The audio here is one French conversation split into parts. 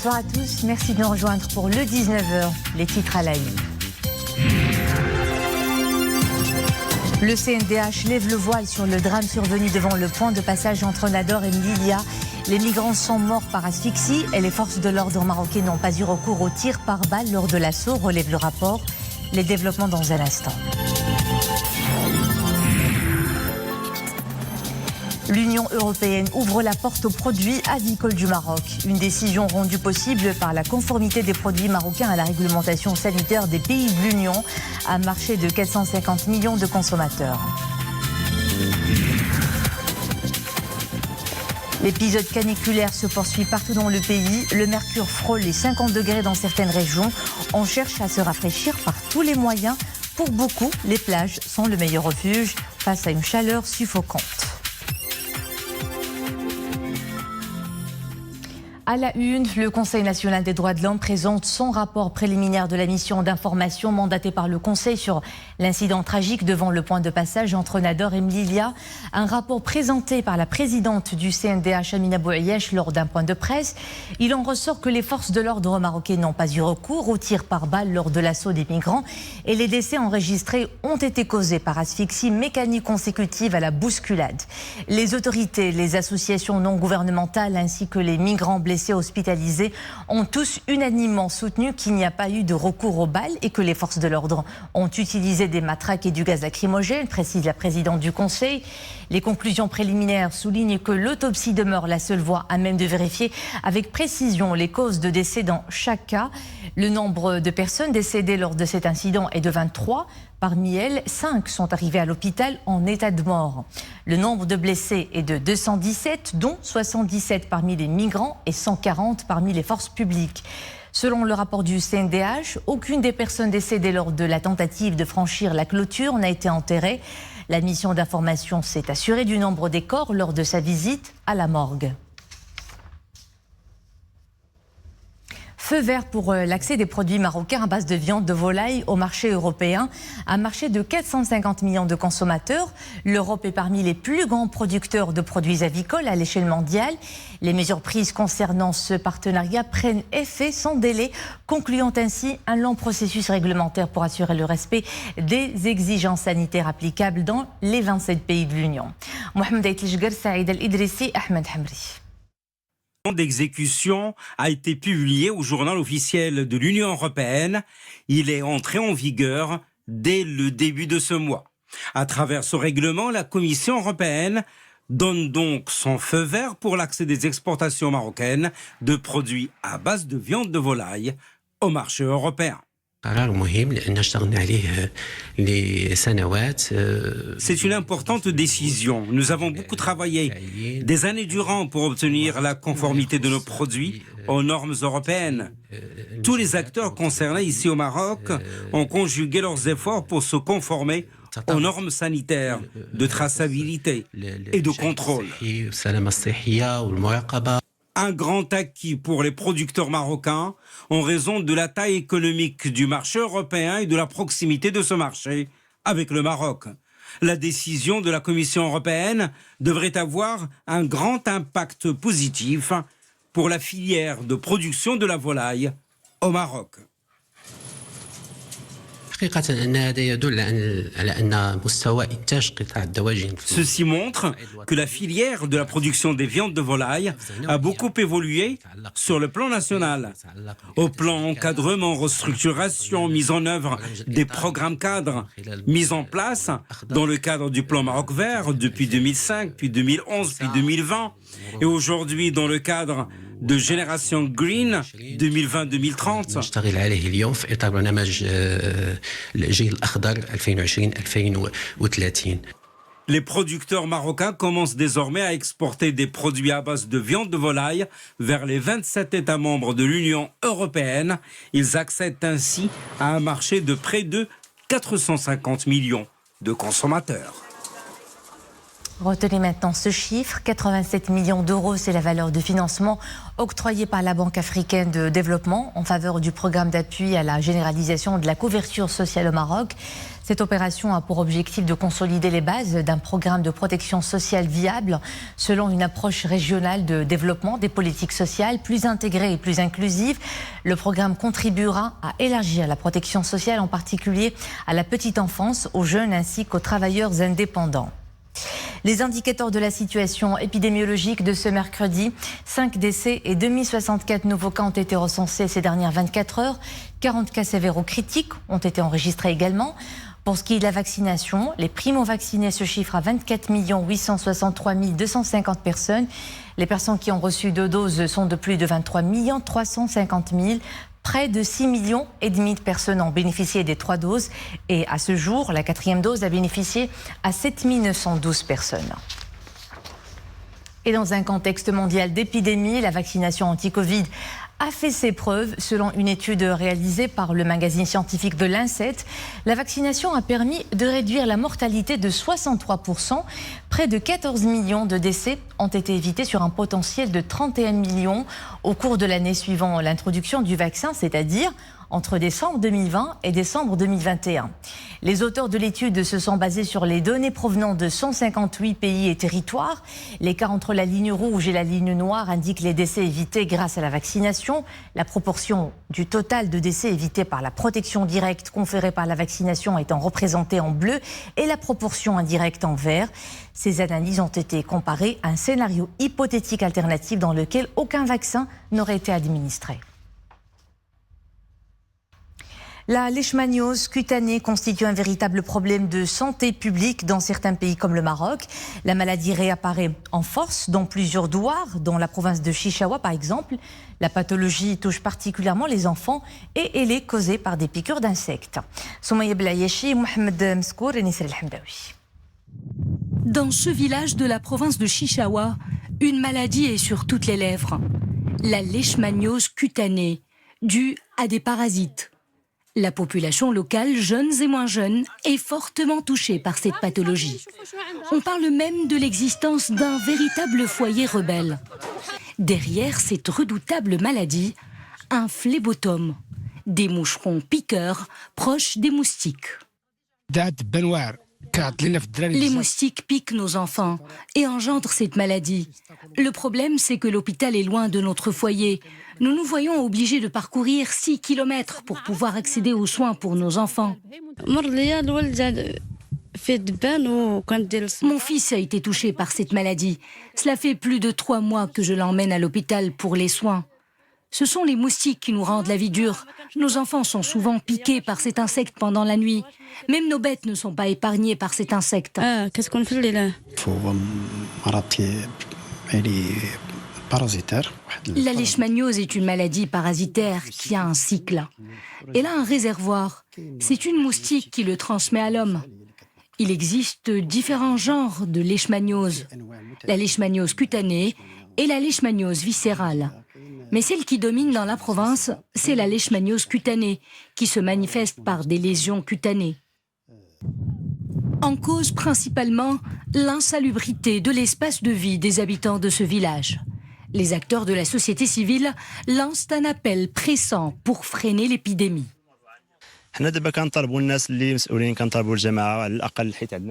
Bonsoir à tous, merci de nous rejoindre pour le 19h, les titres à la une. Le CNDH lève le voile sur le drame survenu devant le point de passage entre Nador et Melilla. Les migrants sont morts par asphyxie et les forces de l'ordre marocaines n'ont pas eu recours au tir par balle lors de l'assaut, relève le rapport. Les développements dans un instant. L'Union européenne ouvre la porte aux produits avicoles du Maroc. Une décision rendue possible par la conformité des produits marocains à la réglementation sanitaire des pays de l'Union, un marché de 450 millions de consommateurs. L'épisode caniculaire se poursuit partout dans le pays. Le mercure frôle les 50 degrés dans certaines régions. On cherche à se rafraîchir par tous les moyens. Pour beaucoup, les plages sont le meilleur refuge face à une chaleur suffocante. À la une, le Conseil national des droits de l'homme présente son rapport préliminaire de la mission d'information mandatée par le Conseil sur l'incident tragique devant le point de passage entre Nador et Melilla. Un rapport présenté par la présidente du CNDH, Amina Bouayesh, lors d'un point de presse. Il en ressort que les forces de l'ordre marocaines n'ont pas eu recours au tir par balle lors de l'assaut des migrants et les décès enregistrés ont été causés par asphyxie mécanique consécutive à la bousculade. Les autorités, les associations non gouvernementales ainsi que les migrants blessés hospitalisés ont tous unanimement soutenu qu'il n'y a pas eu de recours aux balles et que les forces de l'ordre ont utilisé des matraques et du gaz lacrymogène, précise la présidente du Conseil. Les conclusions préliminaires soulignent que l'autopsie demeure la seule voie à même de vérifier avec précision les causes de décès dans chaque cas. Le nombre de personnes décédées lors de cet incident est de 23. Parmi elles, 5 sont arrivées à l'hôpital en état de mort. Le nombre de blessés est de 217, dont 77 parmi les migrants et 140 parmi les forces publiques. Selon le rapport du CNDH, aucune des personnes décédées lors de la tentative de franchir la clôture n'a été enterrée. La mission d'information s'est assurée du nombre des corps lors de sa visite à la morgue. Feu vert pour l'accès des produits marocains à base de viande de volaille au marché européen, un marché de 450 millions de consommateurs. L'Europe est parmi les plus grands producteurs de produits avicoles à l'échelle mondiale. Les mesures prises concernant ce partenariat prennent effet sans délai, concluant ainsi un long processus réglementaire pour assurer le respect des exigences sanitaires applicables dans les 27 pays de l'Union. Mohamed Aïtlijgar, Saïd Al-Idrissi, Ahmed Hamri. D'exécution a été publié au journal officiel de l'Union européenne. Il est entré en vigueur dès le début de ce mois. À travers ce règlement, la Commission européenne donne donc son feu vert pour l'accès des exportations marocaines de produits à base de viande de volaille au marché européen. C'est une importante décision. Nous avons beaucoup travaillé des années durant pour obtenir la conformité de nos produits aux normes européennes. Tous les acteurs concernés ici au Maroc ont conjugué leurs efforts pour se conformer aux normes sanitaires, de traçabilité et de contrôle. Un grand acquis pour les producteurs marocains en raison de la taille économique du marché européen et de la proximité de ce marché avec le Maroc. La décision de la Commission européenne devrait avoir un grand impact positif pour la filière de production de la volaille au Maroc. Ceci montre que la filière de la production des viandes de volaille a beaucoup évolué sur le plan national. Au plan encadrement, restructuration, mise en œuvre des programmes cadres mis en place dans le cadre du plan Maroc Vert depuis 2005, puis 2011, puis 2020 et aujourd'hui dans le cadre de Génération Green 2020-2030. Les producteurs marocains commencent désormais à exporter des produits à base de viande de volaille vers les 27 États membres de l'Union européenne. Ils accèdent ainsi à un marché de près de 450 millions de consommateurs. Retenez maintenant ce chiffre, 87 millions d'euros, c'est la valeur de financement octroyée par la Banque africaine de développement en faveur du programme d'appui à la généralisation de la couverture sociale au Maroc. Cette opération a pour objectif de consolider les bases d'un programme de protection sociale viable selon une approche régionale de développement des politiques sociales plus intégrée et plus inclusive. Le programme contribuera à élargir la protection sociale, en particulier à la petite enfance, aux jeunes ainsi qu'aux travailleurs indépendants. Les indicateurs de la situation épidémiologique de ce mercredi, 5 décès et 2064 nouveaux cas ont été recensés ces dernières 24 heures. 40 cas sévéro-critiques ont été enregistrés également. Pour ce qui est de la vaccination, les primo-vaccinés se chiffrent à 24 863 250 personnes. Les personnes qui ont reçu 2 doses sont de plus de 23 350 000. Près de 6,5 millions de personnes ont bénéficié des 3 doses et à ce jour, la 4e dose a bénéficié à 7 912 personnes. Et dans un contexte mondial d'épidémie, la vaccination anti-Covid a fait ses preuves. Selon une étude réalisée par le magazine scientifique de l'Incet, la vaccination a permis de réduire la mortalité de 63%. Près de 14 millions de décès ont été évités sur un potentiel de 31 millions au cours de l'année suivant l'introduction du vaccin, c'est-à-dire entre décembre 2020 et décembre 2021. Les auteurs de l'étude se sont basés sur les données provenant de 158 pays et territoires. L'écart entre la ligne rouge et la ligne noire indique les décès évités grâce à la vaccination. La proportion du total de décès évités par la protection directe conférée par la vaccination étant représentée en bleu et la proportion indirecte en vert. Ces analyses ont été comparées à un scénario hypothétique alternatif dans lequel aucun vaccin n'aurait été administré. La leishmaniose cutanée constitue un véritable problème de santé publique dans certains pays comme le Maroc. La maladie réapparaît en force dans plusieurs douars, dont la province de Chichaoua par exemple. La pathologie touche particulièrement les enfants et elle est causée par des piqûres d'insectes. Soumaïa Belayeshi, Mohamed Mskour et Nisr El-Hamdaoui. Dans ce village de la province de Chichaoua, une maladie est sur toutes les lèvres. La leishmaniose cutanée, due à des parasites. La population locale, jeunes et moins jeunes, est fortement touchée par cette pathologie. On parle même de l'existence d'un véritable foyer rebelle. Derrière cette redoutable maladie, un phlébotome, des moucherons piqueurs proches des moustiques. Les moustiques piquent nos enfants et engendrent cette maladie. Le problème, c'est que l'hôpital est loin de notre foyer. Nous nous voyons obligés de parcourir 6 kilomètres pour pouvoir accéder aux soins pour nos enfants. Mon fils a été touché par cette maladie. Cela fait plus de 3 mois que je l'emmène à l'hôpital pour les soins. Ce sont les moustiques qui nous rendent la vie dure. Nos enfants sont souvent piqués par cet insecte pendant la nuit. Même nos bêtes ne sont pas épargnées par cet insecte. Qu'est-ce qu'on fait là? La leishmaniose est une maladie parasitaire qui a un cycle. Elle a un réservoir. C'est une moustique qui le transmet à l'homme. Il existe différents genres de leishmaniose. La leishmaniose cutanée et la leishmaniose viscérale. Mais celle qui domine dans la province, c'est la leishmaniose cutanée, qui se manifeste par des lésions cutanées. En cause principalement l'insalubrité de l'espace de vie des habitants de ce village. Les acteurs de la société civile lancent un appel pressant pour freiner l'épidémie.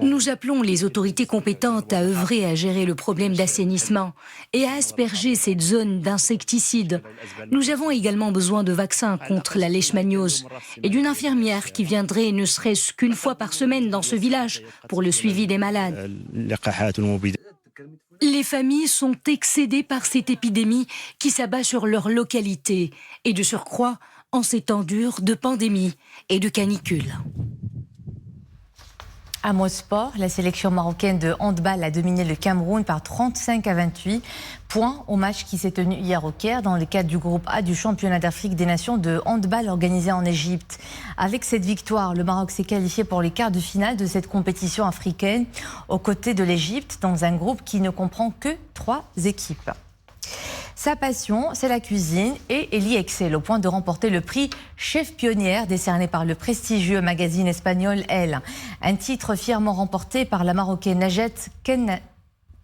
Nous appelons les autorités compétentes à œuvrer à gérer le problème d'assainissement et à asperger cette zone d'insecticides. Nous avons également besoin de vaccins contre la leishmaniose et d'une infirmière qui viendrait ne serait-ce qu'une fois par semaine dans ce village pour le suivi des malades. Les familles sont excédées par cette épidémie qui s'abat sur leur localité et de surcroît en ces temps durs de pandémie et de canicule. À mot sport, la sélection marocaine de handball a dominé le Cameroun par 35-28 points au match qui s'est tenu hier au Caire dans le cadre du groupe A du championnat d'Afrique des nations de handball organisé en Égypte. Avec cette victoire, le Maroc s'est qualifié pour les quarts de finale de cette compétition africaine aux côtés de l'Égypte dans un groupe qui ne comprend que 3 équipes. Sa passion, c'est la cuisine et elle y excelle au point de remporter le prix Chef Pionnière décerné par le prestigieux magazine espagnol Elle. Un titre fièrement remporté par la Marocaine Najet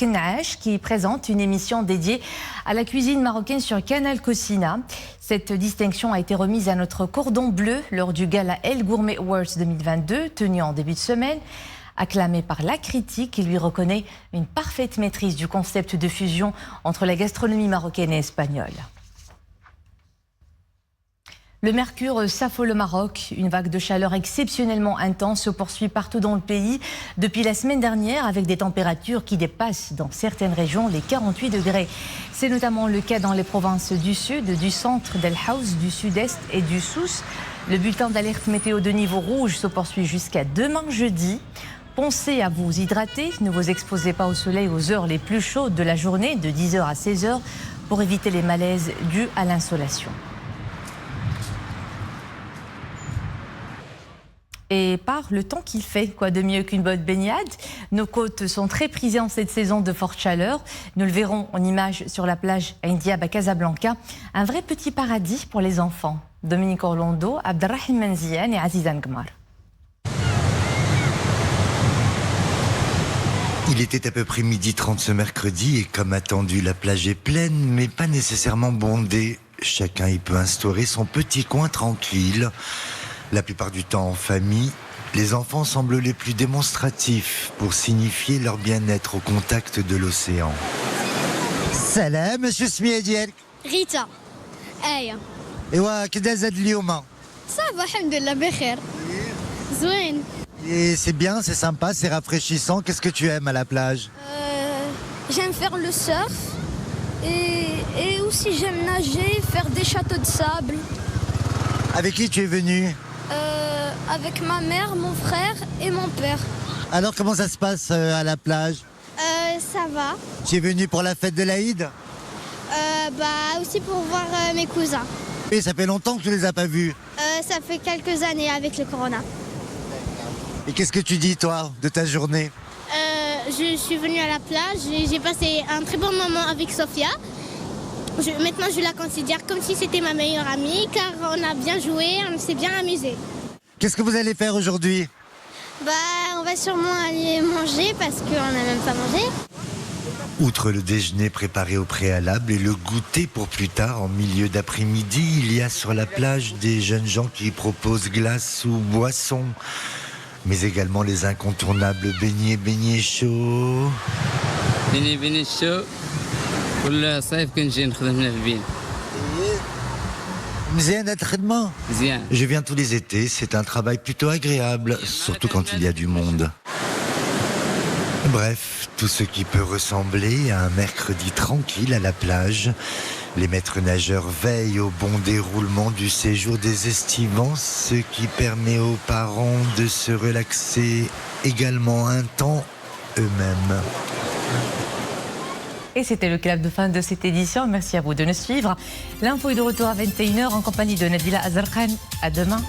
Kenach qui présente une émission dédiée à la cuisine marocaine sur Canal Cocina. Cette distinction a été remise à notre cordon bleu lors du gala El Gourmet Awards 2022 tenu en début de semaine. Acclamé par la critique, qui lui reconnaît une parfaite maîtrise du concept de fusion entre la gastronomie marocaine et espagnole. Le mercure s'affole au Maroc. Une vague de chaleur exceptionnellement intense se poursuit partout dans le pays depuis la semaine dernière avec des températures qui dépassent dans certaines régions les 48 degrés. C'est notamment le cas dans les provinces du sud, du centre d'El Haouz, du sud-est et du Souss. Le bulletin d'alerte météo de niveau rouge se poursuit jusqu'à demain jeudi. Pensez à vous hydrater, ne vous exposez pas au soleil aux heures les plus chaudes de la journée, de 10h à 16h, pour éviter les malaises dus à l'insolation. Et par le temps qu'il fait, quoi de mieux qu'une bonne baignade. Nos côtes sont très prisées en cette saison de forte chaleur. Nous le verrons en image sur la plage Indiab à Casablanca. Un vrai petit paradis pour les enfants. Dominique Orlando, Abdelrahim Menziane et Azizan Gmar. Il était à peu près 12h30 ce mercredi et comme attendu, la plage est pleine mais pas nécessairement bondée. Chacun y peut instaurer son petit coin tranquille. La plupart du temps en famille, les enfants semblent les plus démonstratifs pour signifier leur bien-être au contact de l'océan. Salam, monsieur Smiedjelk. Rita. Aya. Ewa, كدا زاد اليوم. Ça va, alhamdoulilah, بخير. Zouin. Et c'est bien, c'est sympa, c'est rafraîchissant. Qu'est-ce que tu aimes à la plage? J'aime faire le surf et aussi j'aime nager, faire des châteaux de sable. Avec qui tu es venu? Avec ma mère, mon frère et mon père. Alors comment ça se passe à la plage? Ça va. Tu es venu pour la fête de l'Aïd? Aussi pour voir mes cousins. Et ça fait longtemps que tu les as pas vus. Ça fait quelques années avec le corona. Et qu'est-ce que tu dis toi de ta journée? Je suis venue à la plage, j'ai passé un très bon moment avec Sofia. Maintenant je la considère comme si c'était ma meilleure amie car on a bien joué, on s'est bien amusé. Qu'est-ce que vous allez faire aujourd'hui? On va sûrement aller manger parce qu'on n'a même pas mangé. Outre le déjeuner préparé au préalable et le goûter pour plus tard en milieu d'après-midi, il y a sur la plage des jeunes gens qui proposent glace ou boissons, mais également les incontournables beignets chauds. بني chaud. كل صيف كنجي نخدم هنا في البين. Je viens tous les étés, c'est un travail plutôt agréable, surtout quand il y a du monde. Bref, tout ce qui peut ressembler à un mercredi tranquille à la plage. Les maîtres nageurs veillent au bon déroulement du séjour des estivants, ce qui permet aux parents de se relaxer également un temps eux-mêmes. Et c'était le clap de fin de cette édition. Merci à vous de nous suivre. L'info est de retour à 21h en compagnie de Nabila Azarkan. À demain.